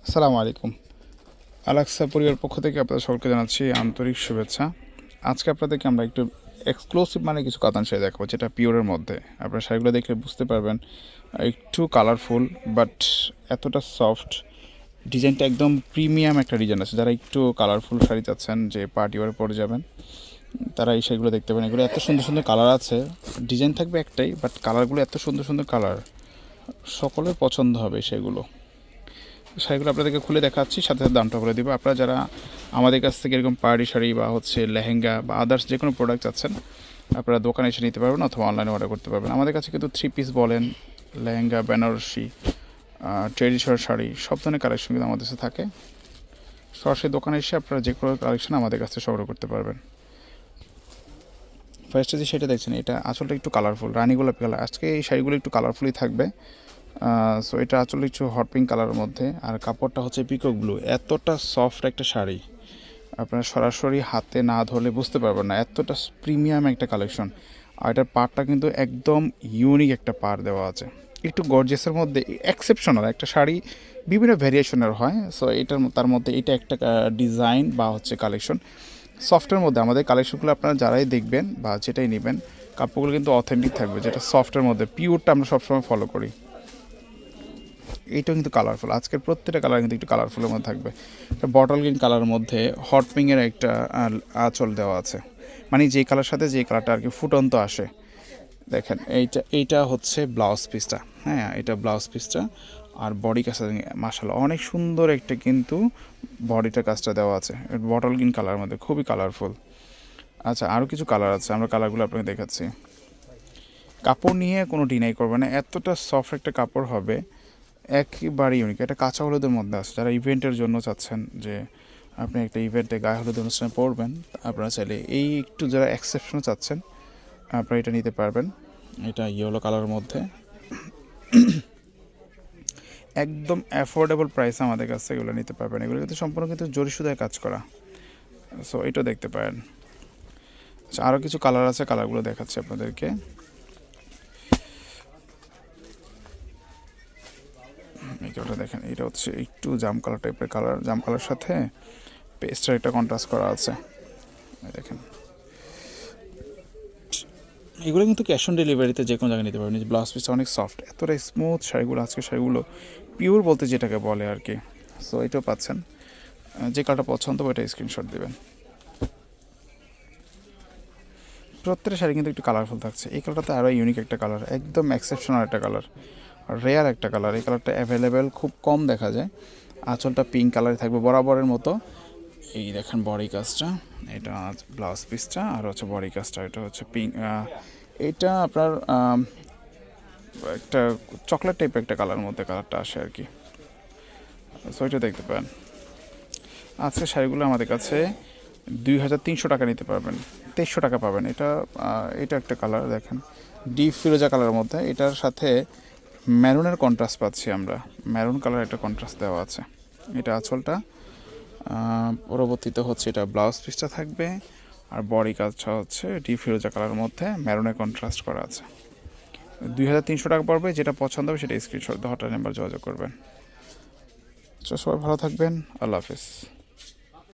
আসসালামু আলাইকুম। আলাক্সা পরিবারের পক্ষ থেকে আপনাদের সকলকে জানাচ্ছি আন্তরিক শুভেচ্ছা। আজকে আপনাদেরকে আমরা একটু এক্সক্লুসিভ মানে কিছু কাতান শাড়ি দেখাবো, যেটা পিওরের মধ্যে। আপনারা শাড়িগুলো দেখলে বুঝতে পারবেন একটু কালারফুল, বাট এতটা সফট। ডিজাইনটা একদম প্রিমিয়াম একটা ডিজাইন আছে। যারা একটু কালারফুল শাড়ি চাচ্ছেন যে পার্টি ওয়ারে পরে যাবেন, তারা এই শাড়িগুলো দেখতে পারেন। এগুলো এত সুন্দর সুন্দর কালার আছে, ডিজাইন থাকবে একটাই, বাট কালারগুলো এত সুন্দর সুন্দর কালার, সকলের পছন্দ হবে সেগুলো। শাড়িগুলো আপনাদেরকে খুলে দেখাচ্ছি, সাথে সাথে দামটা বলে দিব। আপনারা যারা আমাদের কাছ থেকে এরকম পাহাড়ি শাড়ি বা লেহেঙ্গা বা আদার্স যে কোনো প্রোডাক্ট চাচ্ছেন, আপনারা দোকানে এসে নিতে পারবেন অথবা অনলাইনে অর্ডার করতে পারবেন। আমাদের কাছে কিন্তু 3 পিস বলেন, লেহেঙ্গা, বেনারসি, ট্রেডিশনাল শাড়ি, সব ধরনের কালেকশন কিন্তু আমাদের কাছে থাকে। সরাসরি দোকানে এসে আপনারা যে কোনো কালেকশন আমাদের কাছে সংগ্রহ করতে পারবেন। ফার্স্টে যে শাড়িটা দেখছেন, এটা আসলে একটু কালারফুল, রানী গোলাপি কালার। আজকে এই শাড়িগুলো একটু কালারফুলই থাকবে। সো এটা আসলে একটু হট পিঙ্ক কালারের মধ্যে, আর কাপড়টা হচ্ছে পিকক ব্লু। এতটা সফট একটা শাড়ি, আপনারা সরাসরি হাতে না ধরলে বুঝতে পারবেন না, এতটা প্রিমিয়াম একটা কালেকশন। আর এটার পাড়টা কিন্তু একদম ইউনিক একটা পাড় দেওয়া আছে, একটু গর্জিয়াসের মধ্যে, এক্সেপশনাল একটা শাড়ি। বিভিন্ন ভ্যারিয়েশনের হয়। সো তার মধ্যে এটা একটা ডিজাইন বা কালেকশন সফটের মধ্যে। আমাদের কালেকশনগুলো আপনারা যারাই দেখবেন বা যেটাই নেবেন, কাপড়গুলো কিন্তু অথেন্টিক থাকবে, যেটা সফটের মধ্যে পিওরটা আমরা সবসময় ফলো করি। এইটাও কিন্তু কালারফুল, আজকের প্রত্যেকটা কালার কিন্তু একটু কালারফুলের মধ্যে থাকবে। একটা বটল গ্রিন কালারের মধ্যে হট পিঙ্কের একটা আঁচল দেওয়া আছে, মানে যেই কালার সাথে যেই কালারটা আর কি ফুটন্ত আসে। দেখেন এইটা হচ্ছে ব্লাউজ পিসটা। হ্যাঁ, এটা ব্লাউজ পিসটা। আর বডি কাজটা মাশাআল্লাহ অনেক সুন্দর একটা কিন্তু বডিটার কাজটা দেওয়া আছে বটল গ্রিন কালারের মধ্যে, খুবই কালারফুল। আচ্ছা, আরও কিছু কালার আছে, আমরা কালারগুলো আপনাকে দেখাচ্ছি। কাপড় নিয়ে কোনো ডিনাই করবে না, এতটা সফট একটা কাপড় হবে, একেবারে ইউনিক। এটা কাঁচা হলুদের মধ্যে আছে। যারা ইভেন্টের জন্য চাচ্ছেন যে আপনি একটা ইভেন্টে গায়ে হলুদ অনুষ্ঠানে পরবেন, আপনারা চাইলে এই একটু যারা এক্সেপশন চাচ্ছেন, আপনারা এটা নিতে পারবেন। এটা ইয়েলো কালারের মধ্যে, একদম অ্যাফোর্ডেবল প্রাইসে আমাদের কাছ থেকে এগুলো নিতে পারবেন। এগুলো কিন্তু সম্পূর্ণ কিন্তু জরি সুতায় কাজ করা। সো এটা দেখতে পারেন। আচ্ছা, আরও কিছু কালার আছে, কালারগুলো দেখাচ্ছি আপনাদেরকে। এই কালারটা দেখেন, এটা হচ্ছে একটু জাম কালার টাইপের কালার, জাম কালার সাথে পেস্টের একটা কন্ট্রাস্ট করা আছে। দেখেন, এগুলো কিন্তু ক্যাশ অন ডেলিভারিতে যে কোনো জায়গায় নিতে পারবেন। ব্লাউজ পিসটা অনেক সফট, এতটাই স্মুথ শাড়িগুলো, আজকে শাড়িগুলো পিওর বলতে যেটাকে বলে আর কি। সো এটাও পাচ্ছেন। যে কালারটা পছন্দ হবে এটা স্ক্রিনশট দেবেন। প্রত্যেকটা শাড়ি কিন্তু একটু কালারফুল থাকছে। এই কালারটাতে আরও ইউনিক একটা কালার, একদম এক্সেপশনাল একটা কালার, রেয়ার একটা কালার। এই কালারটা অ্যাভেলেবেল, খুব কম দেখা যায়। আঁচলটা পিঙ্ক কালারে থাকবে বরাবরের মতো। এই দেখেন বডি কাজটা, এটা ব্লাউজ পিসটা, আর হচ্ছে বডি কাজটা, এটা হচ্ছে পিঙ্ক। এটা আপনার একটা চকলেট টাইপের একটা কালার মধ্যে কালারটা আসে আর কি। সো এটা দেখতে পারেন। আজকে শাড়িগুলো আমাদের কাছে 2300 টাকা নিতে পারবেন, 2300 টাকা পাবেন। এটা একটা কালার দেখেন, ডিপ ফিরোজা কালারের মধ্যে, এটার সাথে ম্যারুনের কন্ট্রাস্ট পাচ্ছি আমরা। ম্যারুন কালার একটা কন্ট্রাস্ট দেওয়া আছে। এটা আঁচলটা। পরবর্তীতে হচ্ছে এটা ব্লাউজ পিসটা থাকবে, আর বডি কাজটা হচ্ছে ডিপ ফিরোজা কালারের মধ্যে ম্যারুনের কন্ট্রাস্ট করা আছে। 2300 টাকা পড়বে। যেটা পছন্দ হবে সেটা স্ক্রিনশট দিয়ে হটলাইন নাম্বার যোগাযোগ করবেন। সবাই ভালো থাকবেন, আল্লাহ হাফেজ।